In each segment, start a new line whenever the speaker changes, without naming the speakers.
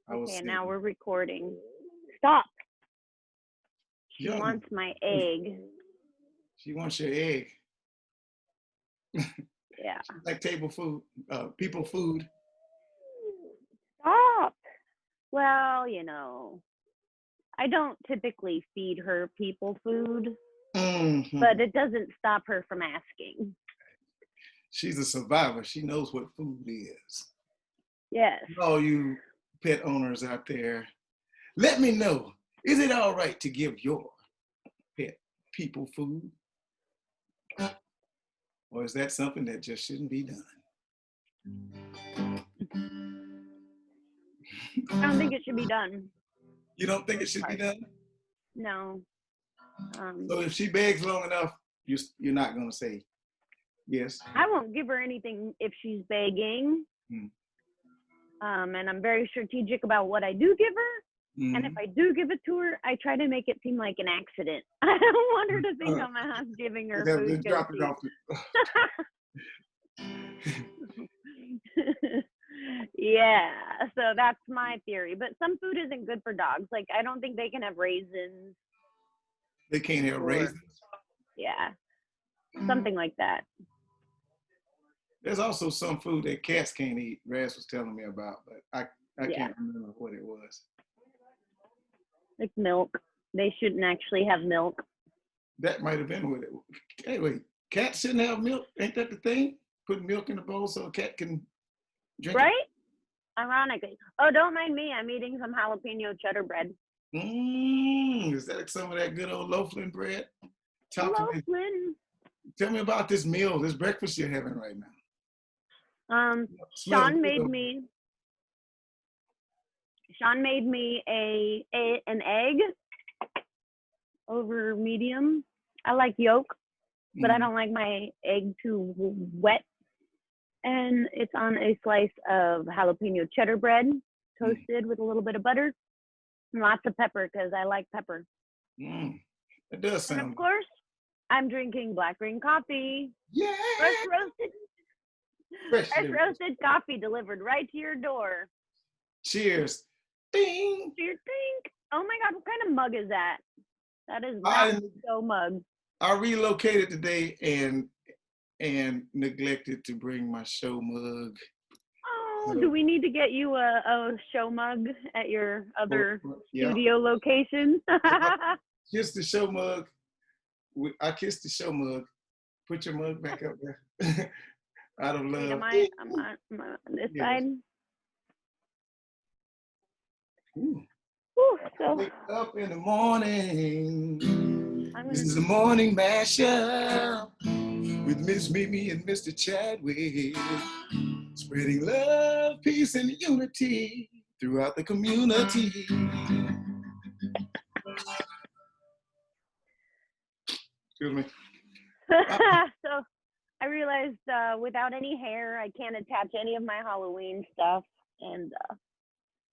Okay, and
sitting.
now we're recording. Stop. She
Young.
wants my egg.
She wants your egg.
Yeah.
She's like table food, people food.
Stop. Well, I don't typically feed her people food, but it doesn't stop her from asking.
She's a survivor. She knows what food is.
Yes.
All you pet owners out there, let me know. Is it all right to give your pet people food? Or is that something that just shouldn't be done?
I don't think it should be done.
You don't think it should be done?
No.
So if she begs long enough, you're not going to say yes?
I won't give her anything if she's begging. And I'm very strategic about what I do give her. And if I do give it to her, I try to make it seem like an accident. I don't want her to think I'm giving her food.
Drop it off.
Yeah, so that's my theory. But some food isn't good for dogs. Like, I don't think they can have raisins.
They can't have raisins?
Yeah, something like that.
There's also some food that cats can't eat. Raz was telling me about, but I can't remember what it was.
Like milk. They shouldn't actually have milk.
That might have been what it was. Hey, wait, cats shouldn't have milk? Ain't that the thing? Put milk in the bowl so a cat can drink
right? It? Ironically. Oh, don't mind me. I'm eating some jalapeno cheddar bread.
Is that some of that good old loafling bread?
Loafling.
Tell me about this meal, this breakfast you're having right now.
Sean made me an egg over medium. I like yolk, but I don't like my egg too wet. And it's on a slice of jalapeno cheddar bread, toasted with a little bit of butter and lots of pepper because I like pepper.
It does sound.
And of course, I'm drinking black green coffee.
Yeah.
Fresh roasted coffee delivered right to your door.
Cheers. Ding.
Cheers, ding. Oh my God, what kind of mug is that? That is not so mug.
I relocated today and neglected to bring my show mug.
Oh, do we need to get you a show mug at your other studio location?
Kiss the show mug. I kissed the show mug. Put your mug back up there. Out of love.
I'm on this side.
Ooh. Wake up in the morning. This is a morning mashup with Miss Mimi and Mr. Chadwick, spreading love, peace, and unity throughout the community. Excuse me.
So I realized without any hair, I can't attach any of my Halloween stuff. And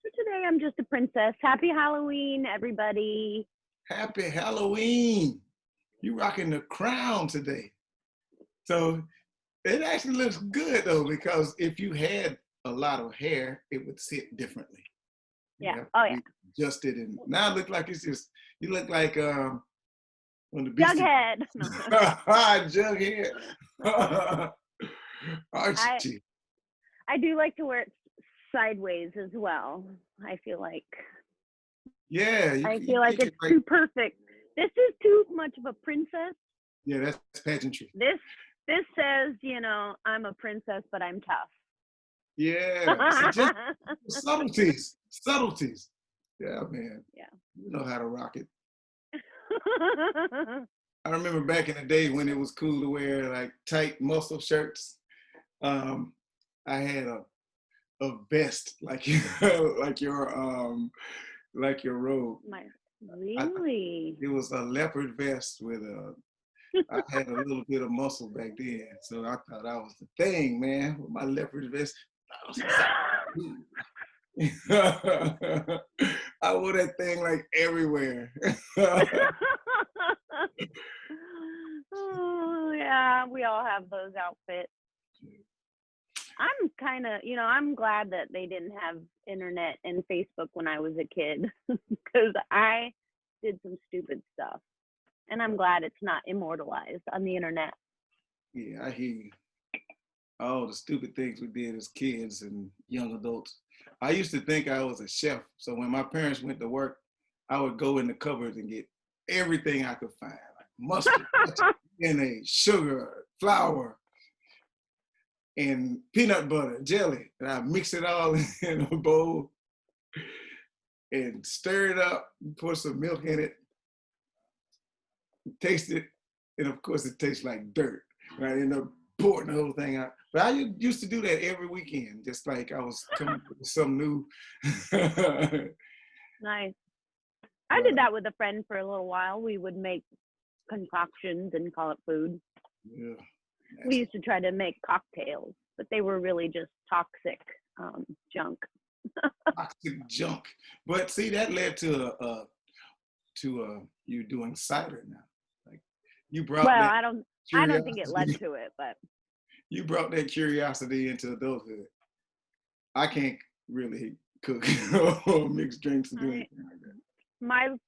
so today I'm just a princess. Happy Halloween, everybody.
Happy Halloween. You rocking the crown today. So it actually looks good though, because if you had a lot of hair, it would sit differently.
Yeah. Oh yeah.
Adjusted, and now it looks like it's just, you look like when the
Jughead.
Jughead. Archie.
I do like to wear it sideways as well. I feel like.
Yeah.
I feel like it's too perfect. This is too much of a princess.
Yeah, that's pageantry.
This says, I'm a princess, but I'm tough.
Yeah. Just subtleties. Yeah, man.
Yeah.
You know how to rock it. I remember back in the day when it was cool to wear like tight muscle shirts. I had a vest like your robe.
Really?
It was a leopard vest with I had a little bit of muscle back then, so I thought I was the thing, man, with my leopard vest. I wore that thing like everywhere.
Oh yeah, we all have those outfits. I'm kind of, I'm glad that they didn't have internet and Facebook when I was a kid because I did some stupid stuff. And I'm glad it's not immortalized on the internet.
Yeah, I hear you. All the stupid things we did as kids and young adults. I used to think I was a chef. So when my parents went to work, I would go in the cupboards and get everything I could find, like mustard, mayonnaise, sugar, flour, and peanut butter, jelly. And I mix it all in a bowl and stir it up, pour some milk in it, taste it, and of course it tastes like dirt. And I end up pouring the whole thing out. But I used to do that every weekend, just like I was coming up with something new.
Nice. I did that with a friend for a little while. We would make concoctions and call it food.
Yeah.
We used to try to make cocktails, but they were really just toxic junk.
Toxic junk. But see, that led to you doing cider now. Like you brought
Well,
that
I don't think it led to it, but
you brought that curiosity into adulthood. I can't really cook or mix drinks and do anything like that.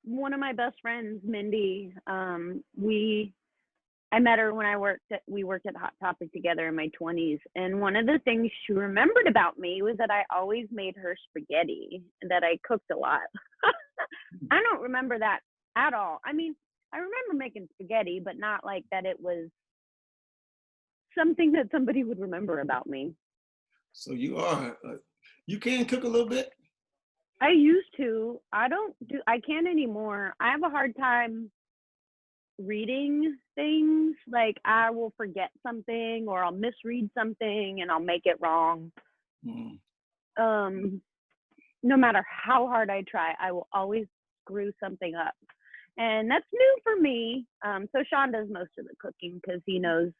One of my best friends, Mindy, I met her when we worked at Hot Topic together in my 20s. And one of the things she remembered about me was that I always made her spaghetti and that I cooked a lot. I don't remember that at all. I mean, I remember making spaghetti, but not like that it was something that somebody would remember about me.
So you can cook a little bit?
I used to. I can't anymore. I have a hard time reading things. Like I will forget something or I'll misread something and I'll make it wrong. No matter how hard I try, I will always screw something up. And that's new for me. So Sean does most of the cooking because he knows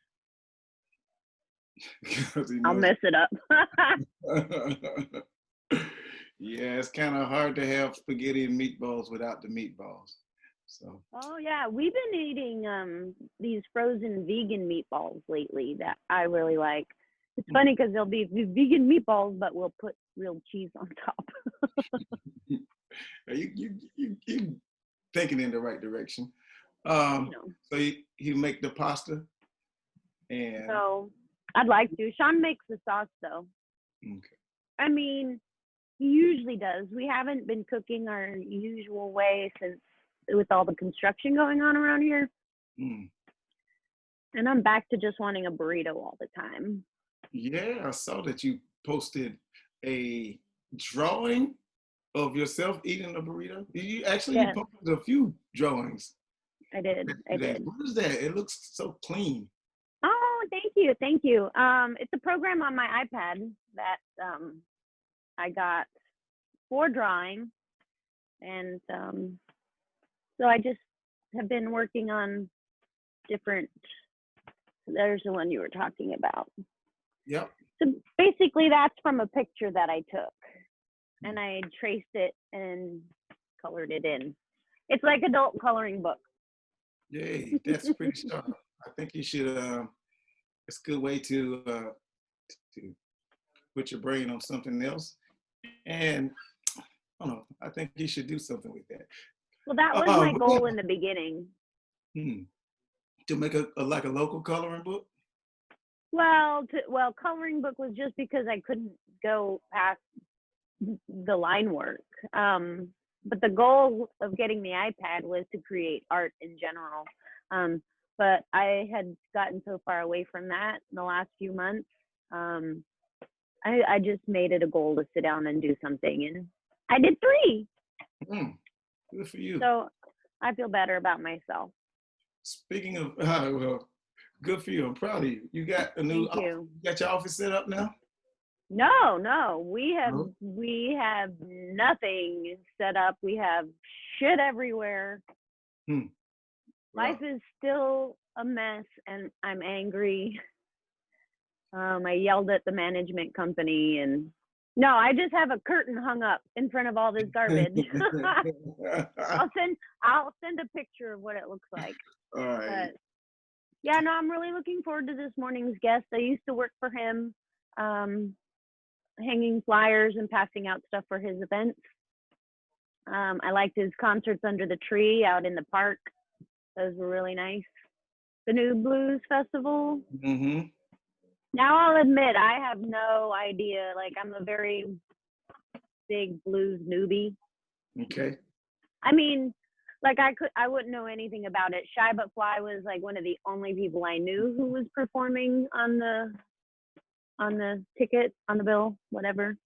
I'll mess it up.
Yeah, it's kind of hard to have spaghetti and meatballs without the meatballs. So.
Oh yeah, we've been eating these frozen vegan meatballs lately that I really like. It's funny because they'll be vegan meatballs, but we'll put real cheese on top.
You thinking in the right direction. So you make the pasta, and
so I'd like to. Sean makes the sauce though.
Okay.
I mean, he usually does. We haven't been cooking our usual way since with all the construction going on around here. And I'm back to just wanting a burrito all the time.
Yeah, I saw that you posted a drawing of yourself eating a burrito. You posted a few drawings.
I did.
What is that? It looks so clean.
Oh, thank you. It's a program on my iPad that I got for drawing. And so I just have been working on different, there's the one you were talking about.
Yep.
So basically that's from a picture that I took and I traced it and colored it in. It's like adult coloring book.
Yay, that's pretty sharp. I think you should, it's a good way to put your brain on something else. And I don't know, I think you should do something with that.
Well, that was my goal in the beginning.
To make a local coloring book?
Well, coloring book was just because I couldn't go past the line work. But the goal of getting the iPad was to create art in general. But I had gotten so far away from that in the last few months. I just made it a goal to sit down and do something, and I did 3.
Good for you.
So I feel better about myself.
Speaking of, well, good for you. I'm proud of you. You got a new office? You got your office set up now?
No. We have nothing set up. We have shit everywhere. Life is still a mess, and I'm angry. I yelled at the management company, and no, I just have a curtain hung up in front of all this garbage. I'll send a picture of what it looks like.
All right.
But, yeah, no, I'm really looking forward to this morning's guest. I used to work for him hanging flyers and passing out stuff for his events. I liked his concerts under the tree out in the park. Those were really nice. The New Blues Festival.
Mm-hmm.
Now I'll admit I have no idea. Like, I'm a very big blues newbie.
Okay.
I mean, like I wouldn't know anything about it. Shy But Fly was like one of the only people I knew who was performing on the ticket, on the bill, whatever.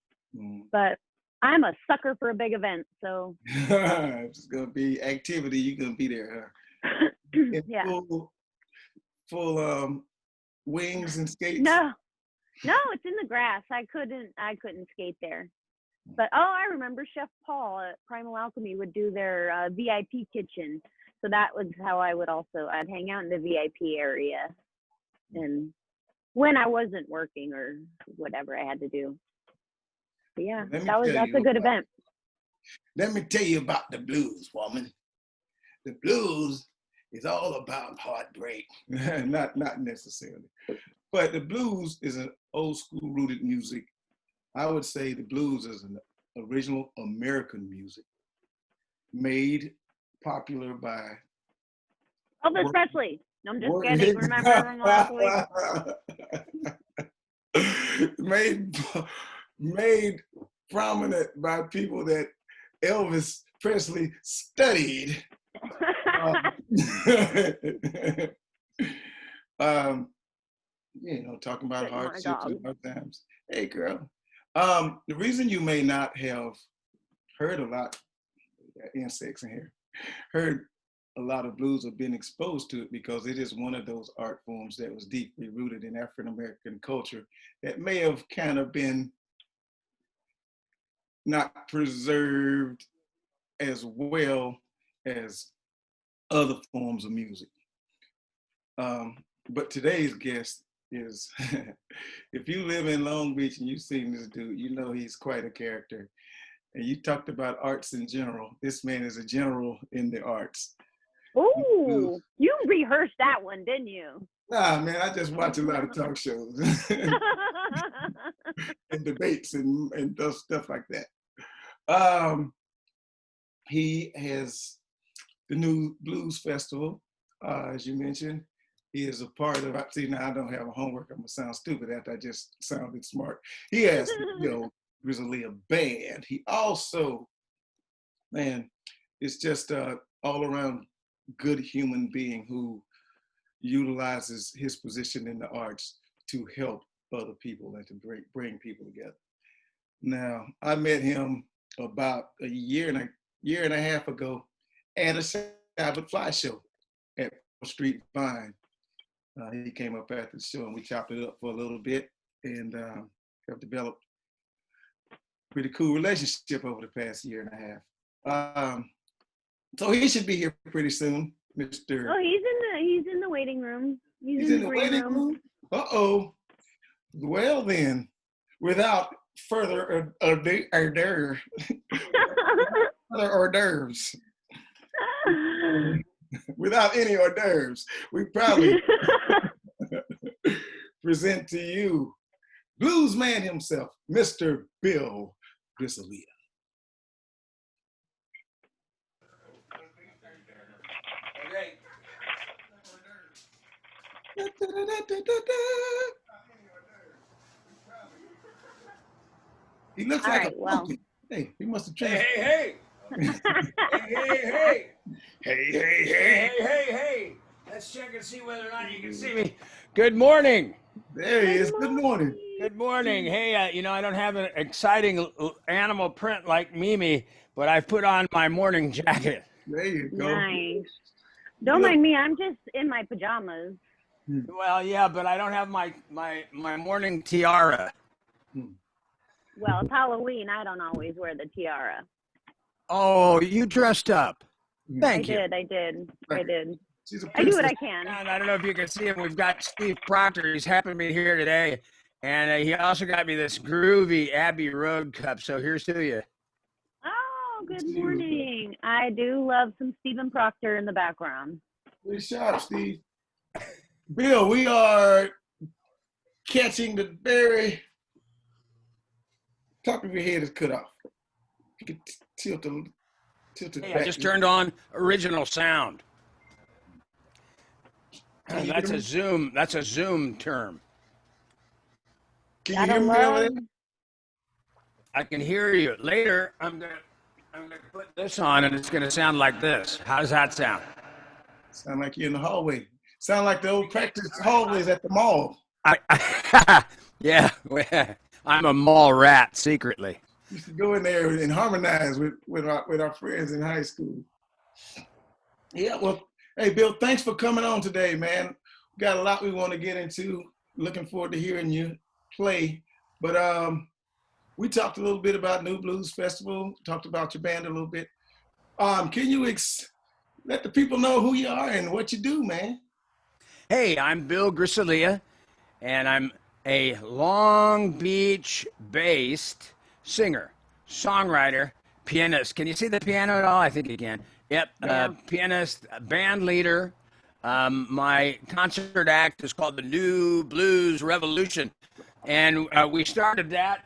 But I'm a sucker for a big event, so
if it's gonna be activity, you're gonna be there, huh?
yeah.
Full wings and skates.
No, it's in the grass. I couldn't skate there. But I remember Chef Paul at Primal Alchemy would do their VIP kitchen. So that was how I'd hang out in the VIP area, and when I wasn't working or whatever I had to do. But yeah, that's a good event.
Let me tell you about the blues, woman. The blues is all about heartbreak. not necessarily. But the blues is an old school rooted music. I would say the blues is an original American music made popular by
Elvis Presley. No, I'm just kidding. Remember from last
week? made prominent by people that Elvis Presley studied. Talking about hardships and hard times. Hey, girl. The reason you may not have heard a lot, insects in here, heard a lot of blues or been exposed to it because it is one of those art forms that was deeply rooted in African American culture that may have kind of been not preserved as well as other forms of music. But today's guest is, if you live in Long Beach and you've seen this dude, you know he's quite a character. And you talked about arts in general. This man is a general in the arts.
Ooh, you rehearsed that one, didn't you?
Nah, man, I just watch a lot of talk shows and debates and stuff like that. He has the New Blues Festival, as you mentioned. He is a part of, see, now I don't have a homework. I'm gonna sound stupid after I just sounded smart. He has, Grisolia band. He also, man, is just all around good human being who utilizes his position in the arts to help other people and to bring people together. Now, I met him about a year and a half ago at a Shy But Fly show at Street Vine. He came up after the show and we chopped it up for a little bit and have developed a pretty cool relationship over the past year and a half. So he should be here pretty soon, Mr.
Oh, he's in the waiting room. He's in the
waiting room. Uh-oh. Well then, without further hors d'oeuvres. Without any hors d'oeuvres, we probably present to you blues man himself, Mr. Bill Grisolia. He looks
all
like
right,
a
well.
Hey, he must have
Hey, hey, hey. Hey. Let's check and see whether or not you can see me. Good morning.
There he is. Good morning.
Good morning. Hey, I don't have an exciting animal print like Mimi, but I've put on my morning jacket.
There you go.
Nice. Don't mind me. I'm just in my pajamas.
Well, yeah, but I don't have my morning tiara.
Well, it's Halloween. I don't always wear the tiara.
Oh, you dressed up. Thank you.
I did. I do what I can.
And I don't know if you can see him. We've got Steve Proctor. He's happened to be here today. And he also got me this groovy Abbey Road cup. So here's to you.
Oh, good morning. I do love some Stephen Proctor in the background.
Good shot, Steve. Bill, we are catching the very top of your head is cut off. You can tilt it
Hey,
back.
I just turned on original sound.
Can you
That's
hear
a
me?
Zoom. That's a Zoom term.
Can you
Gotta
hear me over
love.
there?
I can hear you. Later, I'm gonna put this on, and it's gonna sound like this. How does that sound?
Sound like you're in the hallway. Sound like the old practice hallways at the mall.
Yeah, I'm a mall rat secretly.
Used to go in there and harmonize with our friends in high school. Yeah, well, hey, Bill, thanks for coming on today, man. We got a lot we want to get into. Looking forward to hearing you play. But we talked a little bit about New Blues Festival, talked about your band a little bit. Can you let the people know who you are and what you do, man?
Hey, I'm Bill Grisolia, and I'm a Long Beach-based singer, songwriter, pianist. Can you see the piano at all? I think you can. Yep,
Yeah.
pianist, band leader. My concert act is called the New Blues Revolution, and we started that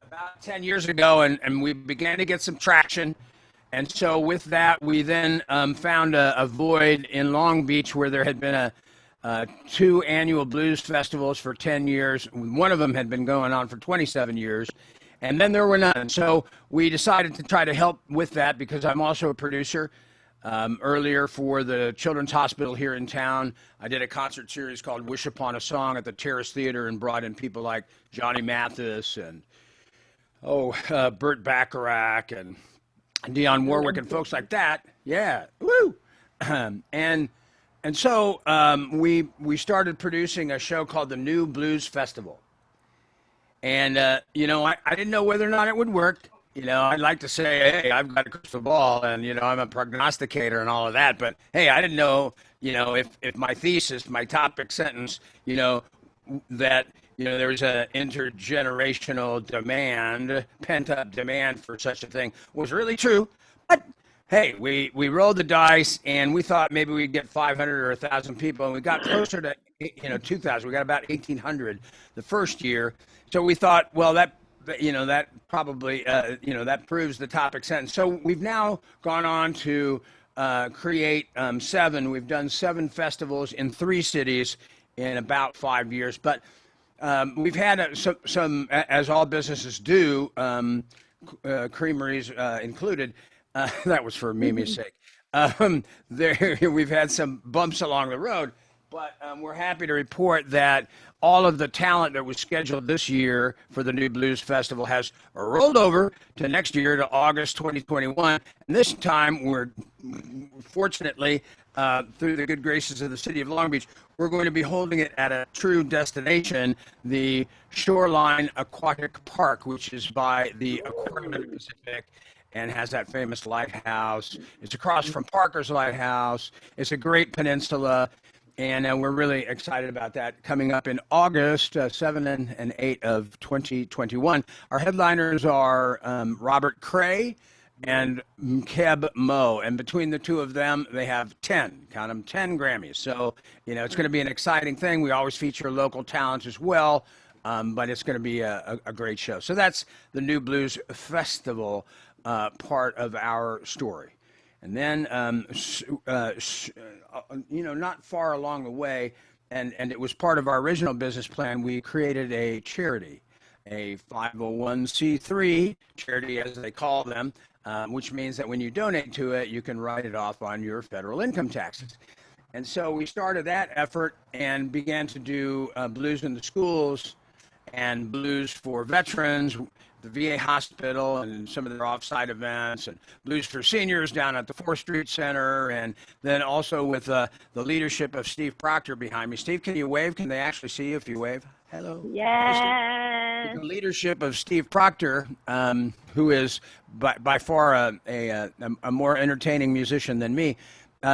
about 10 years ago, and we began to get some traction. And so with that, we then found a void in Long Beach where there had been two annual blues festivals for 10 years. One of them had been going on for 27 years, and then there were none. So we decided to try to help with that because I'm also a producer. Earlier for the Children's Hospital here in town, I did a concert series called Wish Upon a Song at the Terrace Theater and brought in people like Johnny Mathis and Burt Bacharach and Dionne Warwick and folks like that. Yeah, woo! And so we started producing a show called the New Blues Festival. And I didn't know whether or not it would work. I'd like to say, hey, I've got a crystal ball, and I'm a prognosticator and all of that. But hey, I didn't know, if my thesis, my topic sentence, that there was an intergenerational demand, pent up demand for such a thing was really true. But hey, we rolled the dice and we thought maybe we'd get 500 or 1,000 people, and we got closer to 2,000. We got about 1,800 the first year. So we thought, well, that probably that proves the topic sentence. So we've now gone on to create 7. We've done 7 festivals in 3 cities in about 5 years. But we've had some, as all businesses do, creameries included. That was for Mimi's sake. We've had some bumps along the road, but we're happy to report that all of the talent that was scheduled this year for the New Blues Festival has rolled over to next year, to August 2021. And this time, we're fortunately, through the good graces of the city of Long Beach, we're going to be holding it at a true destination, the Shoreline Aquatic Park, which is by the Aquarium of the Pacific and has that famous lighthouse. It's across from Parker's Lighthouse. It's a great peninsula. And we're really excited about that coming up in August 7 and 8 of 2021. Our headliners are Robert Cray and Keb Mo. And between the two of them, they have 10, count them, 10 Grammys. So, it's going to be an exciting thing. We always feature local talent as well, but it's going to be a great show. So that's the New Blues Festival part of our story. And then, not far along the way, and it was part of our original business plan, we created a charity, a 501c3 charity, as they call them, which means that when you donate to it, you can write it off on your federal income taxes. And so we started that effort and began to do blues in the schools and blues for veterans, the VA hospital and some of their off-site events, and blues for seniors down at the 4th Street Center, and then also with the leadership of Steve Proctor behind me. Steve, can you wave? Can they actually see you if you wave? Hello.
Yes.
With the leadership of Steve Proctor, who is by far a more entertaining musician than me.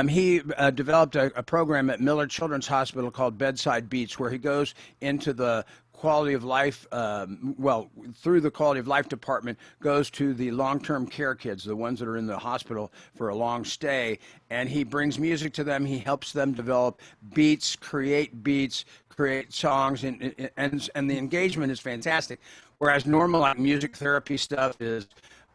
He developed a program at Miller Children's Hospital called Bedside Beats, where he goes into the quality of life, well, through the quality of life department, goes to the long-term care kids, the ones that are in the hospital for a long stay. And he brings music to them. He helps them develop beats, create songs, and the engagement is fantastic. Whereas normal like music therapy stuff is,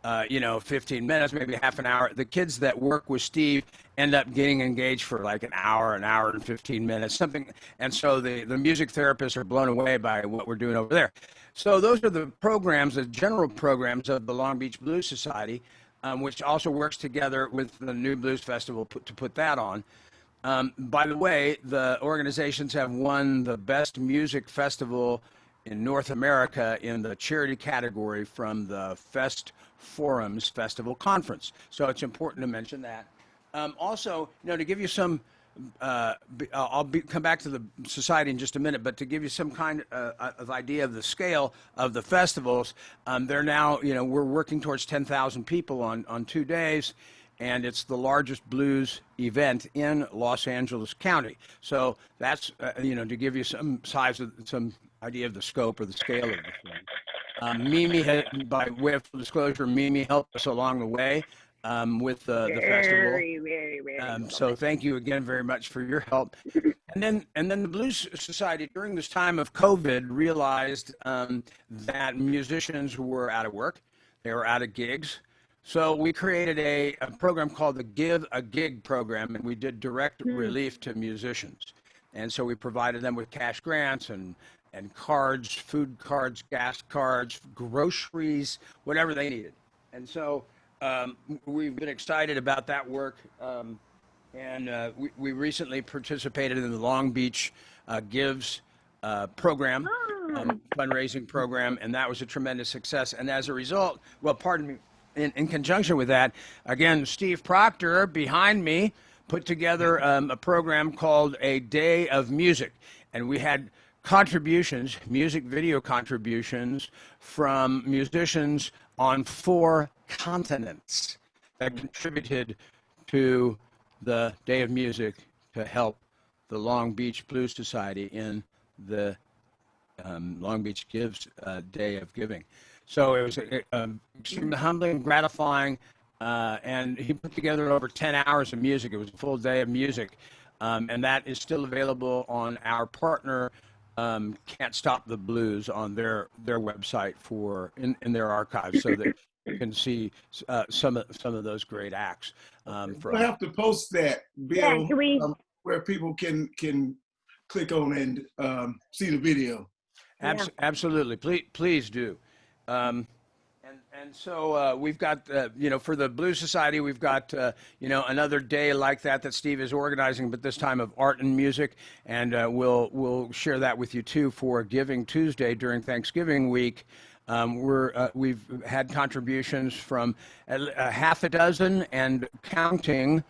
15 minutes, maybe half an hour. The kids that work with Steve end up getting engaged for like an hour and 15 minutes, something. And so the music therapists are blown away by what we're doing over there. So those are the programs, the general programs of the Long Beach Blues Society, which also works together with the New Blues Festival to put that on. By the way, the organizations have won the best music festival in North America in the charity category from the Fest Forums Festival Conference. So it's important to mention that. Also, to give you some, come back to the society in just a minute, but to give you some kind of idea of the scale of the festivals, they're now, we're working towards 10,000 people on 2 days. And it's the largest blues event in Los Angeles County. So that's, to give you some idea of the scope or the scale of the thing. Mimi, by way of full disclosure, Mimi helped us along the way with the festival.
Very.
So thank you again very much for your help. And then the Blues Society during this time of COVID realized that musicians were out of work. They were out of gigs. So we created a program called the Give a Gig program, and we did direct relief to musicians. And so we provided them with cash grants and cards, food cards, gas cards, groceries, whatever they needed. And so we've been excited about that work. We recently participated in the Long Beach Gives program, fundraising program, and that was a tremendous success. And as a result, well, pardon me, in conjunction with that, again, Steve Proctor behind me put together a program called A Day of Music. And we had contributions, music video contributions from musicians on 4 continents that contributed to the Day of Music to help the Long Beach Blues Society in the Long Beach Gives Day of Giving. So it was extremely humbling, gratifying, and he put together over 10 hours of music. It was a full day of music, and that is still available on our partner, Can't Stop the Blues, on their website in their archives, so that you can see some of those great acts.
We'll have to post that, Bill, where people can click on and see the video.
Absolutely, please do. And so we've got, for the Blues Society, we've got, another day like that Steve is organizing, but this time of art and music. And we'll share that with you too for Giving Tuesday during Thanksgiving week. We've had contributions from half a dozen and counting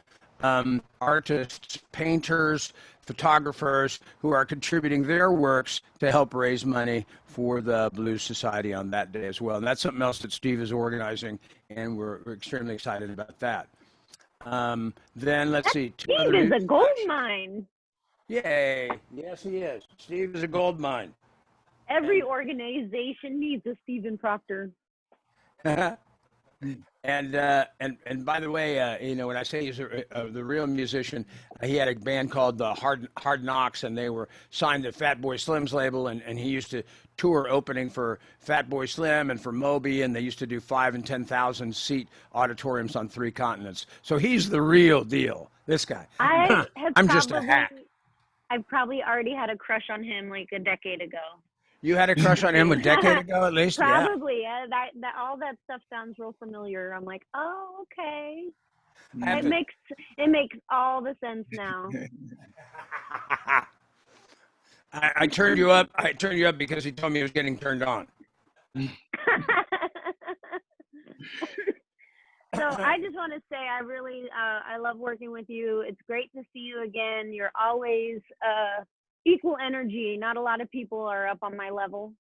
artists, painters, photographers who are contributing their works to help raise money for the Blues Society on that day as well. And that's something else that Steve is organizing, and we're extremely excited about that. Then let's see.
Steve is a gold mine.
Yay. Yes, he is. Steve is a gold mine.
Every organization needs a Stephen Proctor.
And by the way, when I say he's the real musician, he had a band called the Hard Knocks, and they were signed to Fatboy Slim's label, and he used to tour opening for Fatboy Slim and for Moby, and they used to do 5,000 and 10,000 seat auditoriums on 3 continents. So he's the real deal. This guy. I'm just a hack.
I've probably already had a crush on him like a decade ago.
You had a crush on him a decade ago, at least?
Probably. Yeah. That all that stuff sounds real familiar. I'm like, oh, okay. It makes all the sense now.
I turned you up. I turned you up because he told me he was getting turned on.
So I just want to say I love working with you. It's great to see you again. You're always equal energy. Not a lot of people are up on my level.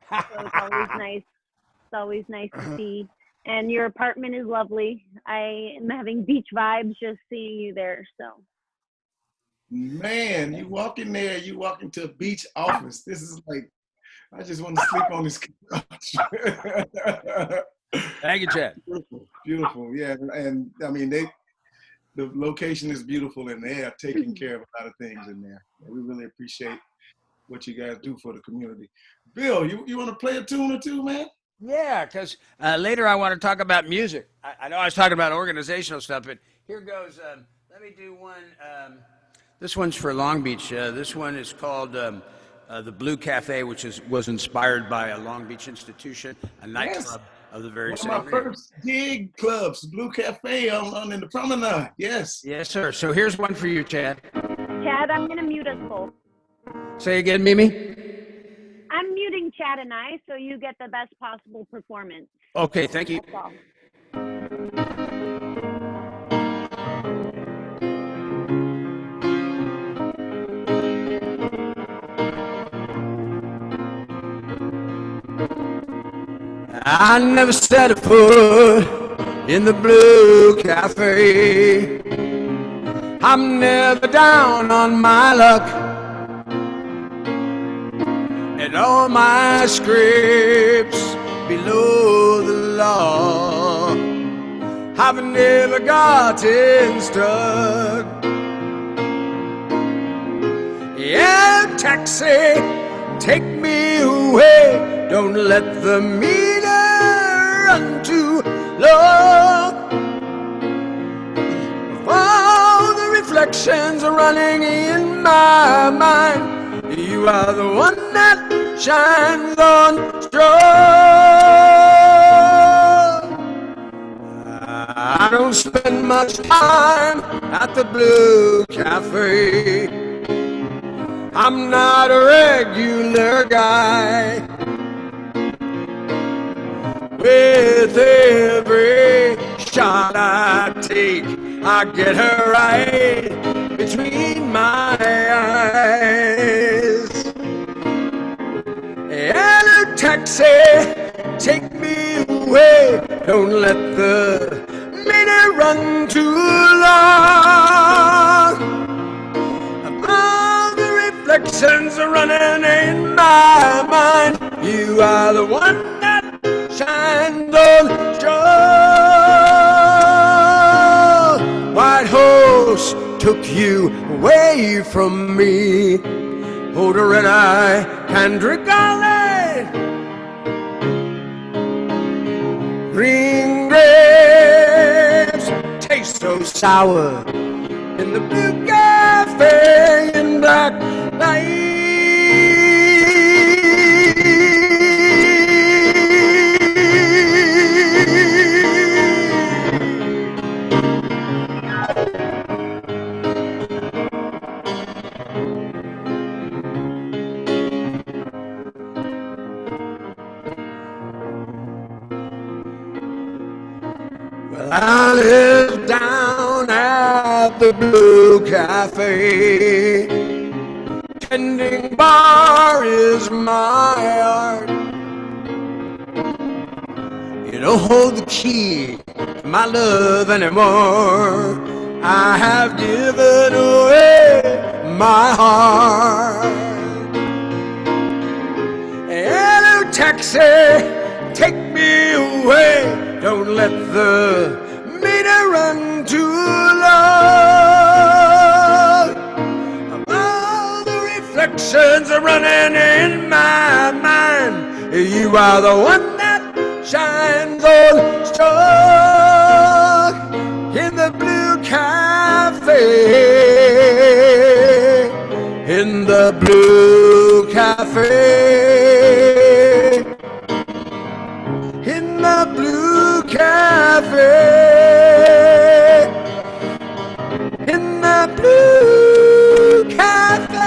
So it's always nice. It's always nice to see. And your apartment is lovely. I am having beach vibes just seeing you there. So.
Man, you walk in there, you walk into a beach office. This is like I just want to sleep on this couch.
Thank you, Chad.
Beautiful, beautiful. Yeah, and I mean the location is beautiful, and they are taking care of a lot of things in there. And we really appreciate what you guys do for the community. Bill, you want to play a tune or two, man?
Yeah, because later I want to talk about music. I know I was talking about organizational stuff, but here goes. Let me do one. This one's for Long Beach. This one is called the Blue Cafe, which was inspired by a Long Beach institution, a nightclub of the very same
One of my first gig clubs, Blue Cafe on in the promenade. Yes.
Yes, sir. So here's one for you, Chad.
Chad, I'm going to mute us both.
Say again, Mimi.
I'm muting Chad and I so you get the best possible performance.
Okay, thank you.
That's all.
I never set a foot in the Blue Cafe. I'm never down on my luck, and all my scrapes below the law. I've never gotten stuck. Yeah, taxi, take me away. Don't let the meter run too low. All the reflections are running in my mind. You are the one that shines on strong. I don't spend much time at the Blue Cafe. I'm not a regular guy. With every shot I take, I get her right between my eyes. Hello, taxi, take me away. Don't let the minute run too long. All the reflections are running in my mind. You are the one that shines on strong. White horse took you away from me. Hold a red eye, can't recall it. Green grapes taste so sour in the Blue Cafe in black light. I live down at the Blue Cafe. Tending bar is my art. You don't hold the key to my love anymore. I have given away my heart. Hello, taxi, take me away. Don't let the meter run too long. All the reflections are running in my mind. You are the one that shines on strong in the Blue Cafe. In the Blue Cafe. In the Blue Cafe. In the Blue Cafe.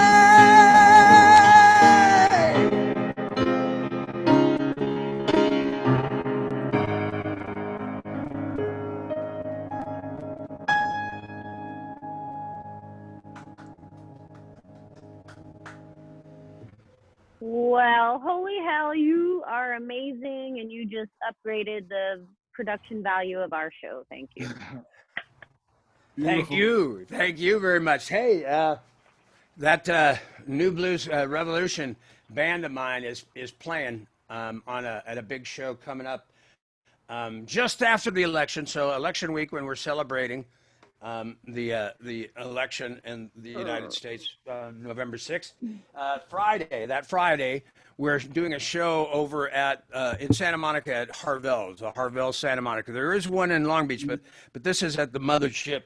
Well, holy hell, you are amazing, and you just upgraded the production value of our show. Thank you.
Thank you. Thank you very much. Hey, that New Blues Revolution, band of mine is playing at a big show coming up just after the election. So election week, when we're celebrating the election in the United States, November 6th. That Friday, we're doing a show over at in Santa Monica at Harvell's, Santa Monica. There is one in Long Beach, but this is at the mothership.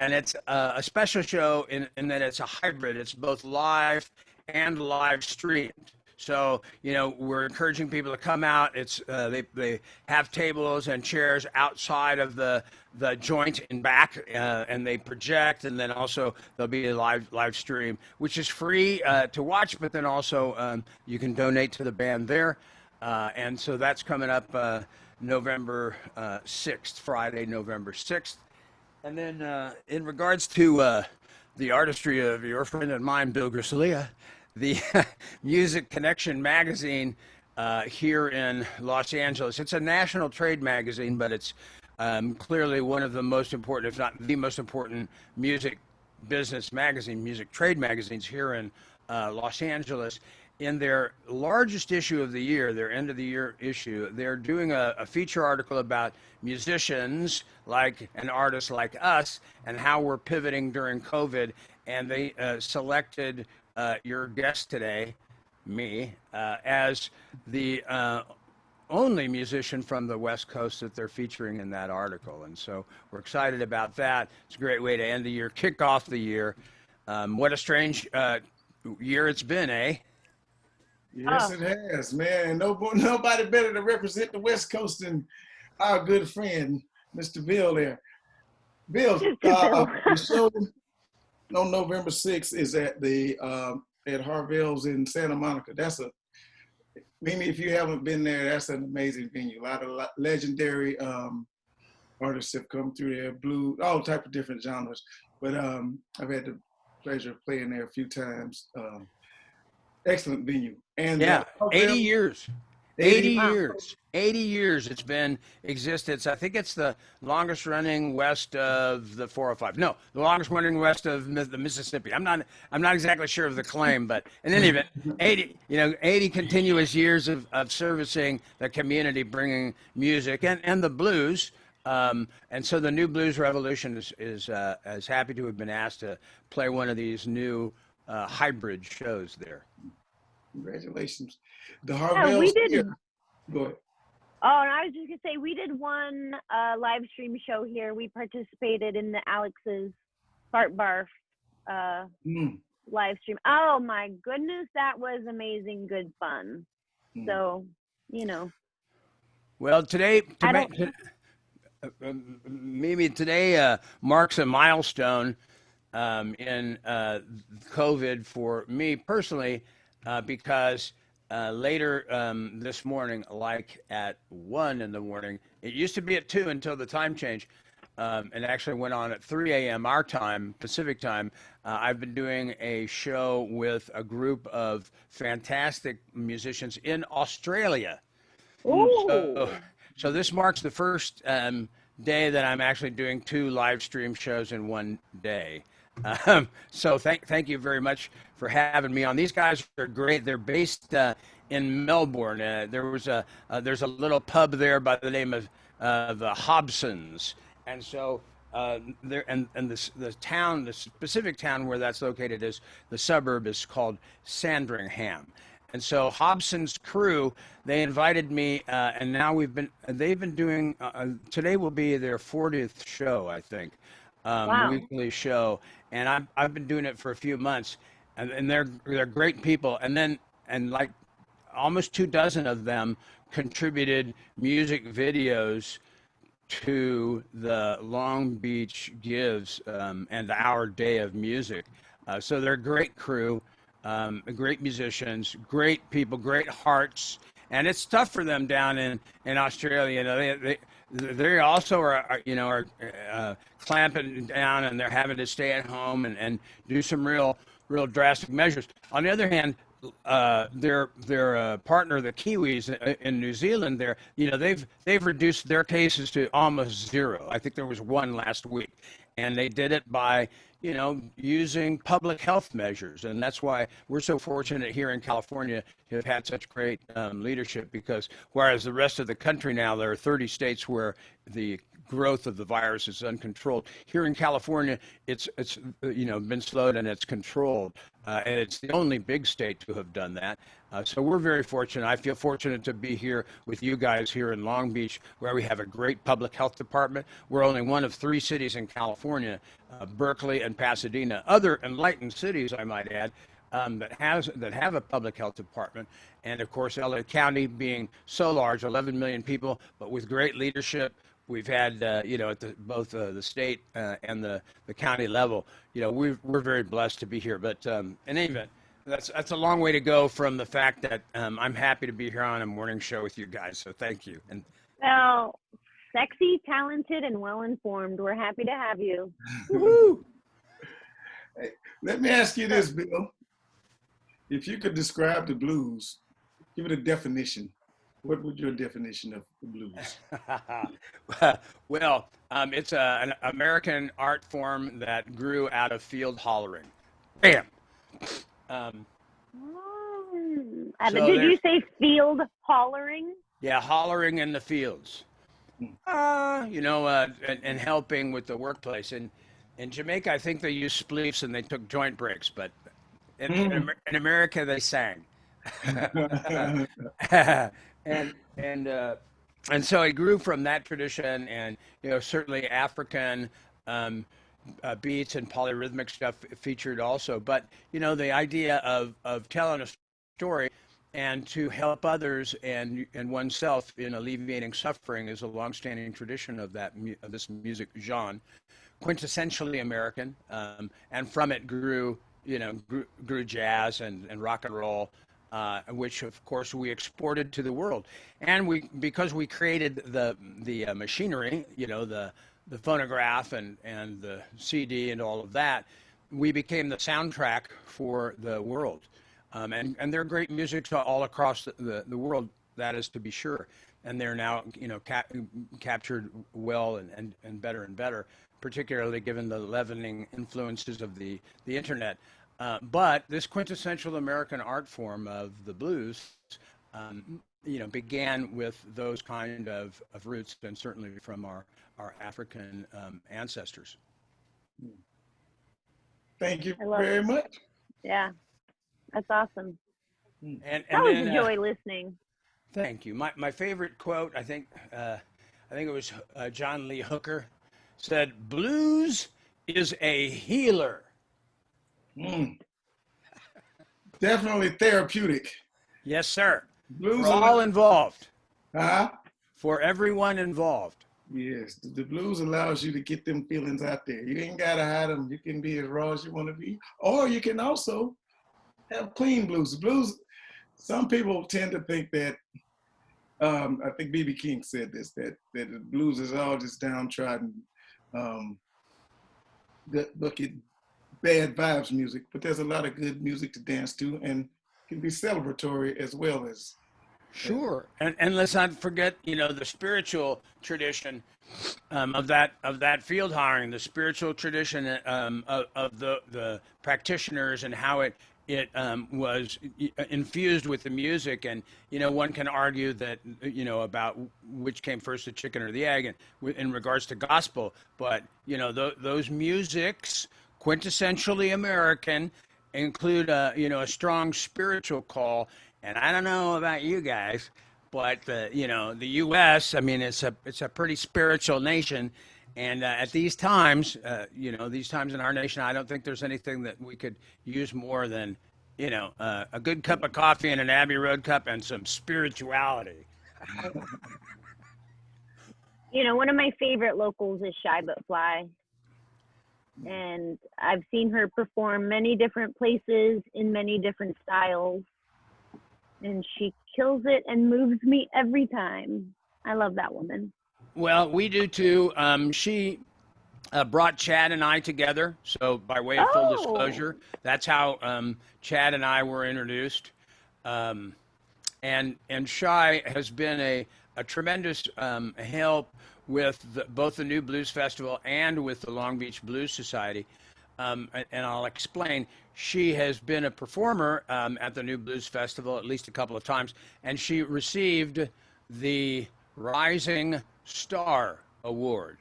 And it's a special show in that it's a hybrid. It's both live and live streamed. So, we're encouraging people to come out. It's they have tables and chairs outside of the joint in back, and they project, and then also there'll be a live stream, which is free to watch, but then also you can donate to the band there. And so that's coming up November 6th, Friday, November 6th. And then in regards to the artistry of your friend and mine, Bill Grisolia, the Music Connection magazine here in Los Angeles. It's a national trade magazine, but it's clearly one of the most important, if not the most important, music business magazine, music trade magazines here in Los Angeles. In their largest issue of the year, their end of the year issue, they're doing a feature article about musicians and artists like us and how we're pivoting during COVID. And they selected your guest today, me, as the only musician from the West Coast that they're featuring in that article. And so we're excited about that. It's a great way to end the year, kick off the year. What a strange year it's been, eh?
Yes, it has, man. Nobody better to represent the West Coast than our good friend, Mr. Bill there. Bill, the show on November 6th is at the at Harvell's in Santa Monica. Mimi, if you haven't been there, that's an amazing venue. A lot of legendary artists have come through there, blues, all type of different genres. But I've had the pleasure of playing there a few times. Excellent venue. And
80 years. 80 years it's been existence. I think it's the longest running west of the 405. No, the longest running west of the Mississippi. I'm not exactly sure of the claim, but in any event, 80 continuous years of servicing the community, bringing music and the blues. And so the New Blues Revolution is happy to have been asked to play one of these new hybrid shows there.
Congratulations. The Harvell.
We did.
Go ahead.
Oh, and I was just gonna say we did one live stream show here. We participated in the Alex's Fart Barf live stream. Oh my goodness, that was amazing, good fun. So,
Well, today marks a milestone in COVID for me personally, because later this morning, like at 1 in the morning, it used to be at 2 until the time change, and actually went on at 3 a.m. our time, Pacific time. I've been doing a show with a group of fantastic musicians in Australia. So this marks the first day that I'm actually doing 2 live stream shows in one day. So thank you very much for having me on. These guys are great. They're based in Melbourne. There's a little pub there by the name of the Hobsons, and so the specific town where that's located is the suburb is called Sandringham. And so Hobson's crew, they invited me, and now they've been doing. Today will be their 40th show, I think. Weekly show, and I've been doing it for a few months, and they're great people. And like almost 24 of them contributed music videos to the Long Beach Gives and Our Day of Music. So they're a great crew, great musicians, great people, great hearts, and it's tough for them down in Australia. They also are clamping down, and they're having to stay at home and do some real drastic measures. On the other hand, their partner, the Kiwis in New Zealand, they've reduced their cases to almost zero. I think there was one last week, and they did it by using public health measures, and that's why we're so fortunate here in California to have had such great leadership. Because whereas the rest of the country now, there are 30 states where the growth of the virus is uncontrolled. Here in California, it's been slowed and it's controlled, and it's the only big state to have done that. So we're very fortunate. I feel fortunate to be here with you guys here in Long Beach, where we have a great public health department. We're only one of 3 cities in California, Berkeley and Pasadena, other enlightened cities, I might add, that have a public health department. And of course, LA County being so large, 11 million people, but with great leadership. We've had, at both the state and the county level, we're very blessed to be here. But in any event, that's a long way to go from the fact that I'm happy to be here on a morning show with you guys. So thank you. And
well, sexy, talented, and well-informed. We're happy to have you.
Woo-hoo.
Hey, let me ask you this, Bill. If you could describe the blues, give it a definition. What would your definition of the blues?
Well, it's an American art form that grew out of field hollering. Bam.
Did you say field hollering?
Yeah, hollering in the fields. And helping with the workplace. And in Jamaica, I think they used spleefs and they took joint breaks, but in America, they sang. And so it grew from that tradition, and certainly African beats and polyrhythmic stuff featured also. But the idea of telling a story and to help others and oneself in alleviating suffering is a longstanding tradition of this music genre, quintessentially American, and from it grew jazz and rock and roll. Which of course we exported to the world, and because we created the machinery, the phonograph and the CD and all of that, we became the soundtrack for the world, and there are great music all across the world, that is to be sure, and they're now captured well and better, particularly given the leavening influences of the internet. But this quintessential American art form of the blues, began with those kind of roots, and certainly from our African ancestors.
Thank you very much.
Yeah, that's awesome.
And
that was a joy listening.
Thank you. My favorite quote, I think it was John Lee Hooker, said, "Blues is a healer."
Definitely therapeutic.
Yes, sir.
Blues
for all involved.
Huh?
For everyone involved.
Yes, the blues allows you to get them feelings out there. You ain't gotta hide them. You can be as raw as you want to be, or you can also have clean blues. Blues. Some people tend to think that. I think B.B. King said this, that the blues is all just downtrodden, bad vibes music, but there's a lot of good music to dance to and can be celebratory as well as.
Sure, and let's not forget, the spiritual tradition of that field hiring, the spiritual tradition of the practitioners, and how it was infused with the music. And one can argue that about which came first, the chicken or the egg, and in regards to gospel, but those musics, quintessentially American, include a strong spiritual call. And I don't know about you guys, but the U.S., I mean, it's a pretty spiritual nation, and at these times, these times in our nation, I don't think there's anything that we could use more than a good cup of coffee and an Abbey Road cup and some spirituality.
One of my favorite locals is Shy But Fly. And I've seen her perform many different places in many different styles. And she kills it and moves me every time. I love that woman. Well,
we do too. She brought Chad and I together. So by way of full disclosure, that's how Chad and I were introduced. And Shy has been a tremendous help with both the New Blues Festival and with the Long Beach Blues Society. And I'll explain. She has been a performer at the New Blues Festival at least a couple of times, and she received the Rising Star Award,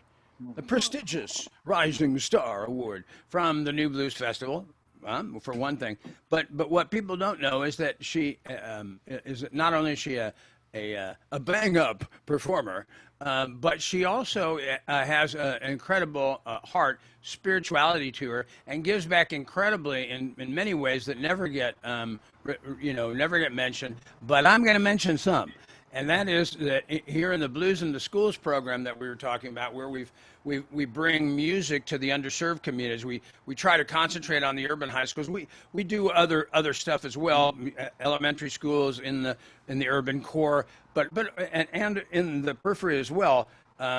the prestigious Rising Star Award from the New Blues Festival, for one thing. But what people don't know is that she is not only is she a bang up performer, but she also has an incredible heart, spirituality to her, and gives back incredibly in many ways that never get never get mentioned. But I'm going to mention some. And that is that here in the Blues in the Schools program that we were talking about, where we bring music to the underserved communities. We try to concentrate on the urban high schools. We do other stuff as well, elementary schools in the urban core, but and in the periphery as well.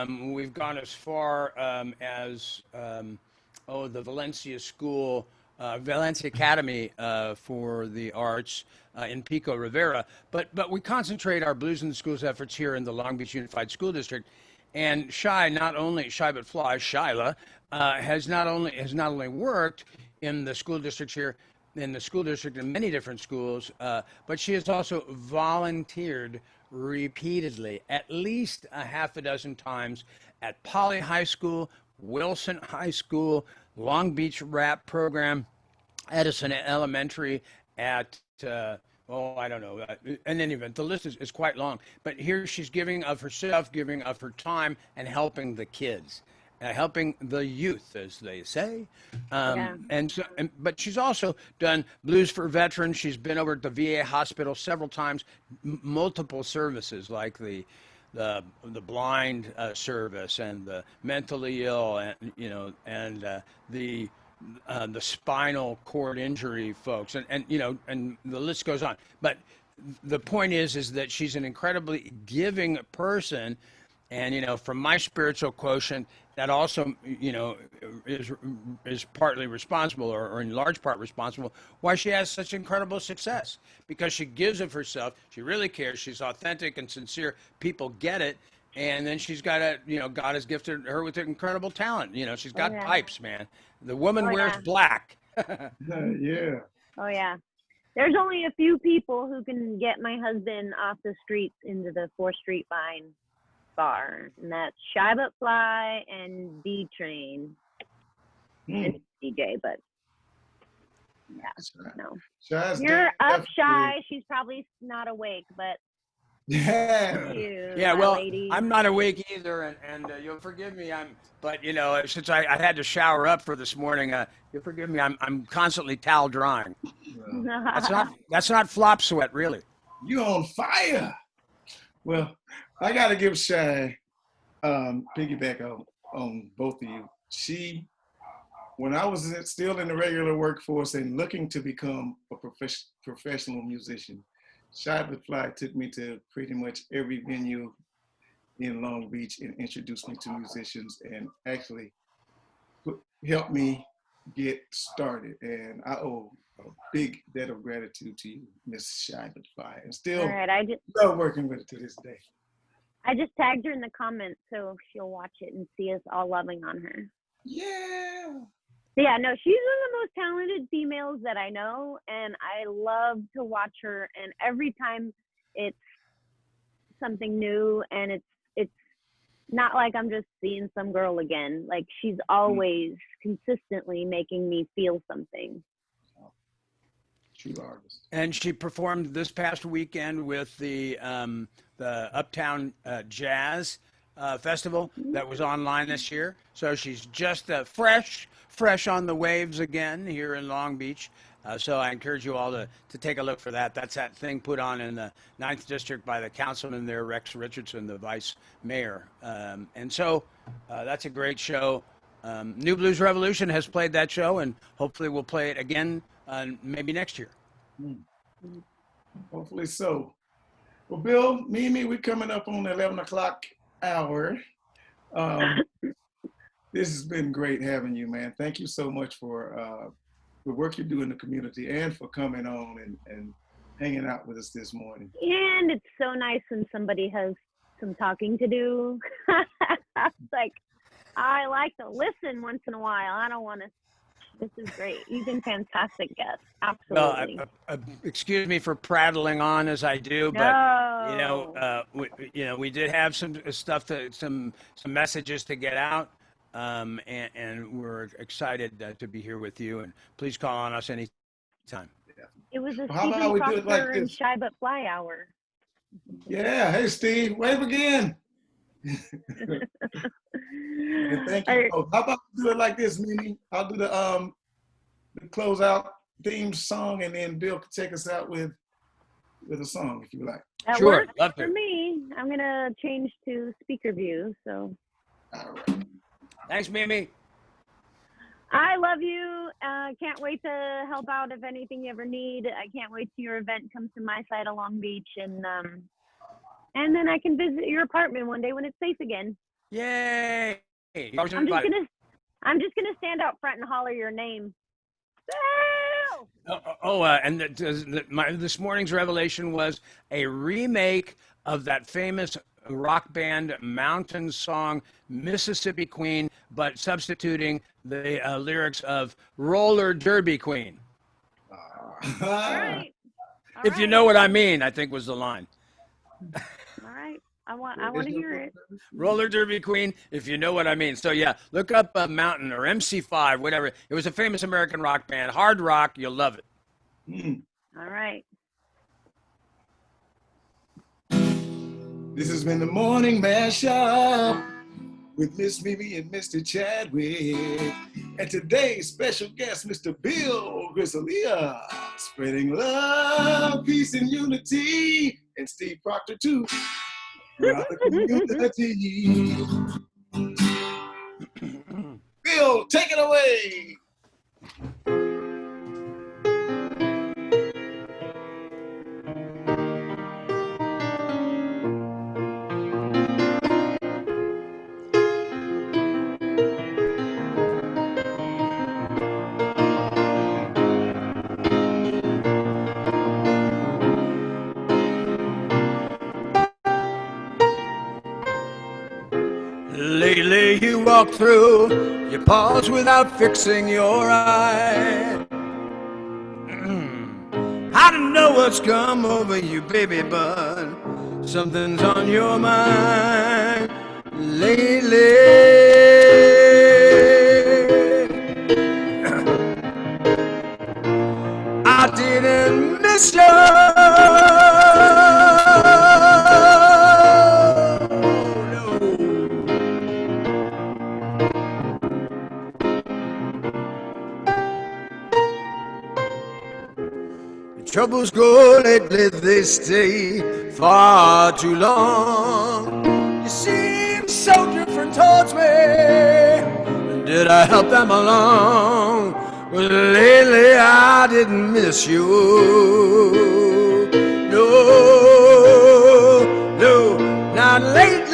We've gone as far as the Valencia School. Valencia Academy for the Arts in Pico Rivera, but we concentrate our Blues in the Schools efforts here in the Long Beach Unified School District. And Shy but Fly, Shyla, has not only worked in the school districts here, in the school district in many different schools, but she has also volunteered repeatedly, at least a half a dozen times at Poly High School, Wilson High School, Long Beach Rap Program, Edison Elementary, at I don't know. In any event, the list is quite long. But here she's giving of herself, giving of her time, and helping the kids, helping the youth, as they say. But she's also done Blues for Veterans. She's been over at the VA hospital several times, multiple services like the blind service and the mentally ill, and the spinal cord injury folks, and the list goes on. But the point is that she's an incredibly giving person, and from my spiritual quotient, that also is partly responsible, or in large part responsible, why she has such incredible success, because she gives of herself. She really cares. She's authentic and sincere. People get it. And then she's got God has gifted her with incredible talent. She's got pipes, man. The woman wears black.
Yeah.
Oh, yeah. There's only a few people who can get my husband off the streets into the 4th Street Vine bar. And that's Shy But Fly and D-Train. And DJ, but no. You're up, Shy. She's probably not awake, but
yeah, well, lady. I'm not awake either, and you'll forgive me. But since I had to shower up for this morning, you'll forgive me. I'm constantly towel drying. That's not flop sweat, really.
You on fire? Well, I got to give Shy piggyback on both of you. When I was still in the regular workforce and looking to become a professional musician, Shy But Fly took me to pretty much every venue in Long Beach and introduced me to musicians, and actually helped me get started. And I owe a big debt of gratitude to you, Miss Shy But Fly, and still love working with her to this day.
I just tagged her in the comments so she'll watch it and see us all loving on her.
Yeah.
Yeah, no, she's one of the most talented females that I know, and I love to watch her. And every time it's something new, and it's not like I'm just seeing some girl again. Like, she's always consistently making me feel something.
True artist.
And she performed this past weekend with the Uptown Jazz Festival that was online this year. So she's just fresh on the waves again here in Long Beach. So I encourage you all to take a look for that. That's that thing put on in the 9th District by the councilman there, Rex Richardson, the vice mayor. And so that's a great show. New Blues Revolution has played that show, and hopefully we'll play it again maybe next year.
Hopefully so. Well, Bill, Mimi, we're coming up on the 11 o'clock hour. This has been great having you, man. Thank you so much for the work you do in the community, and for coming on and hanging out with us this morning.
And it's so nice when somebody has some talking to do. It's like, I like to listen once in a while. I don't want to. This is great. You've been fantastic guests. Absolutely.
Well, excuse me for prattling on as I do, but
No.
we did have some stuff, some messages to get out, and we're excited to be here with you. And please call on us anytime.
It was a
How about
Stephen
we do it like
Proctor and
this?
Shy But Fly hour.
Yeah. Hey, Steve, wave again. And thank you. Oh, how about we do it like this, Mimi? I'll do the closeout theme song, and then Bill can take us out with a song if you like.
That
Sure,
works
love
for
to.
me. I'm gonna change to speaker view. So
All right.
Thanks, Mimi.
I love you. Can't wait to help out if anything you ever need. I can't wait till your event comes to my side of Long Beach, and then I can visit your apartment one day when it's safe again.
Yay!
I'm just gonna stand out front and holler your name. Bill!
And this morning's revelation was a remake of that famous rock band mountain song Mississippi Queen, but substituting the lyrics of Roller Derby Queen.
All right.
If you know what I mean, I think was the line.
All right. I want to hear it.
Roller Derby Queen, if you know what I mean. So yeah, look up Mountain or MC5, whatever. It was a famous American rock band, hard rock. You'll love it.
All right.
This has been the morning mashup with Miss Mimi and Mr. Chadwick. And today's special guest, Mr. Bill Grisolia, spreading love, peace, and unity. And Steve Proctor, too. Throughout the community. Bill, take it away.
Lately you walk through, you pause without fixing your eye. I don't know what's come over you, baby, but something's on your mind lately. I didn't miss you. Troubles go lately, they stay far too long. You seem so different towards me. Did I help them along? Well, lately I didn't miss you. No, no, not lately.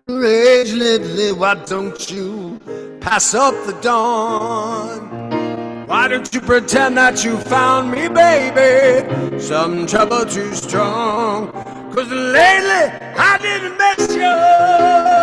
Rage lately, why don't you pass up the dawn? Why don't you pretend that you found me, baby? Some trouble too strong. 'Cause lately I didn't miss you.